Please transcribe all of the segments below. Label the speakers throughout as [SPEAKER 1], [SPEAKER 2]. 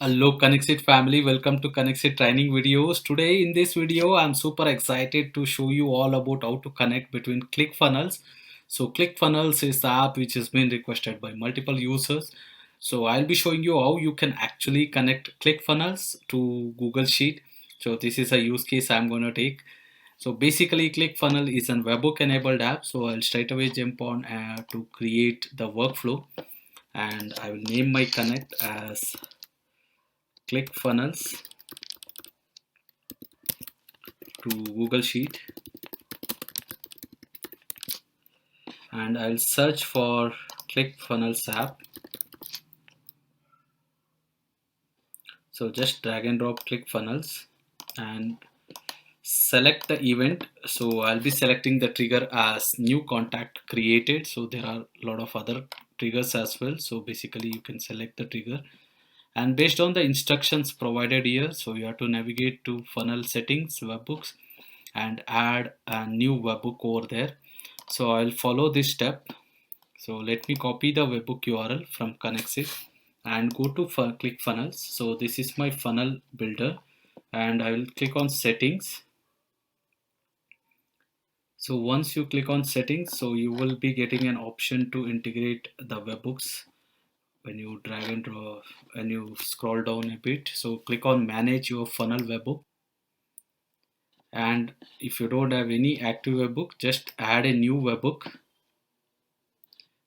[SPEAKER 1] Hello KonnectzIT family, welcome to KonnectzIT training videos. Today in this video I'm super excited to show you all about how to connect between Clickfunnels. So Clickfunnels is the app which has been requested by multiple users. So I'll be showing you how you can actually connect Clickfunnels to Google Sheet. So this is a use case I'm going to take. So basically Clickfunnels is an webbook enabled app. So I'll straight away jump on to create the workflow, and I will name my connect as ClickFunnels to Google Sheet, and I'll search for ClickFunnels app. So just drag and drop ClickFunnels and select the event. So I'll be selecting the trigger as new contact created. So there are a lot of other triggers as well. So basically you can select the trigger, and based on the instructions provided here, so you have to navigate to funnel settings, webhooks, and add a new webhook over there. So I'll follow this step. So let me copy the webhook URL from KonnectzIT and go to ClickFunnels. So this is my funnel builder, and I will click on settings. So once you click on settings, so you will be getting an option to integrate the webhooks. When you drag and drop and you scroll down a bit, so click on manage your funnel webhook. And if you don't have any active webhook, just add a new webhook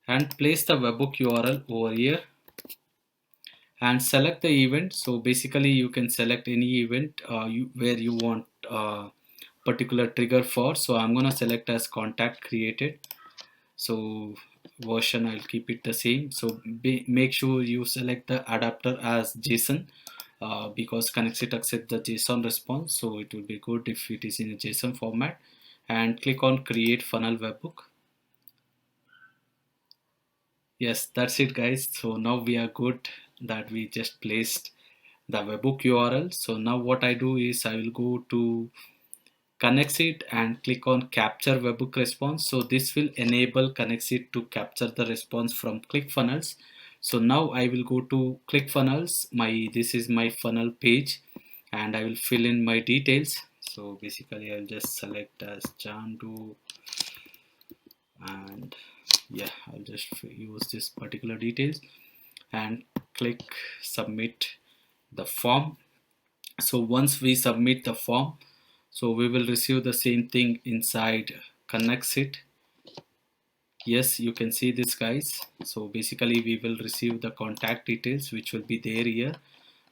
[SPEAKER 1] and place the webhook URL over here and select the event. So basically you can select any event where you want particular trigger for. So I'm gonna select as contact created. So version I'll keep it the same. So make sure you select the adapter as JSON, because KonnectzIT accepts the JSON response, so it will be good if it is in a JSON format. And click on create funnel webhook. Yes, that's it guys. So now we are good that we just placed the webhook URL. So now what I do is I will go to KonnectzIT and click on capture webhook response. So this will enable KonnectzIT to capture the response from ClickFunnels. So now I will go to ClickFunnels. This is my funnel page, and I will fill in my details. So basically I'll just select as Jandu, and yeah, I'll just use this particular details and click submit the form. So once we submit the form, so we will receive the same thing inside KonnectzIT. Yes, you can see this guys. So basically we will receive the contact details which will be there here.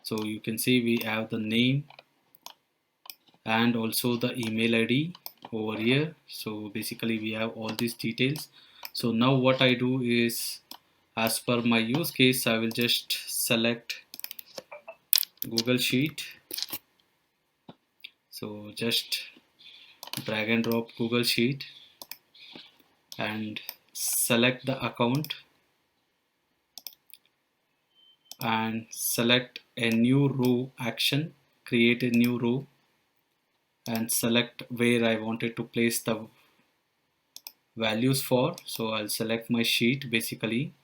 [SPEAKER 1] So you can see we have the name and also the email ID over here. So basically we have all these details. So now what I do is, as per my use case, I will just select Google Sheet. So just drag and drop Google Sheet and select the account and select a new row action, create a new row and select where I wanted to place the values for. So I'll select my sheet basically,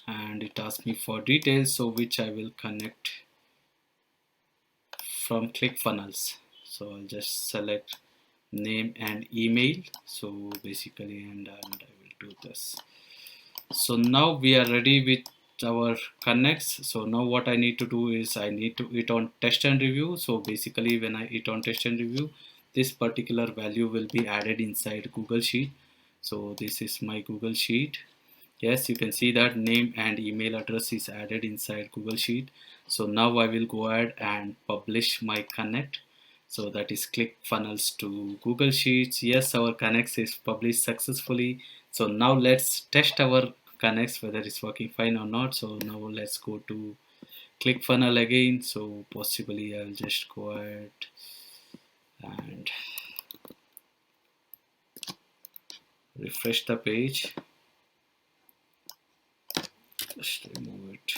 [SPEAKER 1] and it asks me for details, so which I will connect from ClickFunnels. So I'll just select name and email. So basically and I will do this. So now we are ready with our connects. So now what I need to do is I need to hit on test and review. So basically when I hit on test and review, this particular value will be added inside Google Sheet. So this is my Google Sheet. Yes, you can see that name and email address is added inside Google Sheet. So now I will go ahead and publish my connect. So that is ClickFunnels to Google Sheets. Yes, our connects is published successfully. So now let's test our connects whether it's working fine or not. So now let's go to ClickFunnel again. So possibly I'll just go ahead and refresh the page. Just remove it.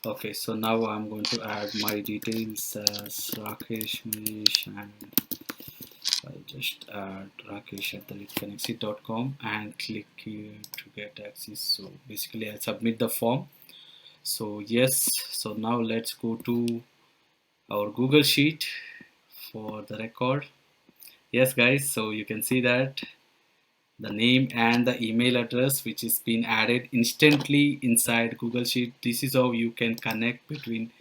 [SPEAKER 1] Okay, so now I'm going to add my details as Rakesh, Manish, and I'll just add rakesh@KonnectzIT.com and click here to get access. So basically I submit the form. So yes, so now let's go to our Google Sheet for the record. Yes guys, so you can see that the name and the email address which is been added instantly inside Google Sheet. This is how you can connect between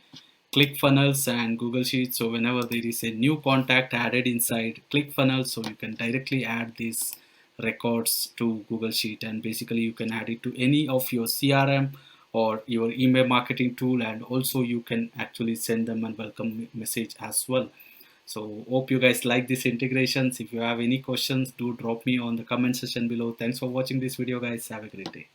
[SPEAKER 1] Clickfunnels and Google Sheets. So whenever there is a new contact added inside Clickfunnels, so you can directly add these records to Google Sheet, and basically you can add it to any of your CRM or your email marketing tool, and also you can actually send them a welcome message as well. So hope you guys like these integrations. If you have any questions, do drop me on the comment section below. Thanks for watching this video guys. Have a great day.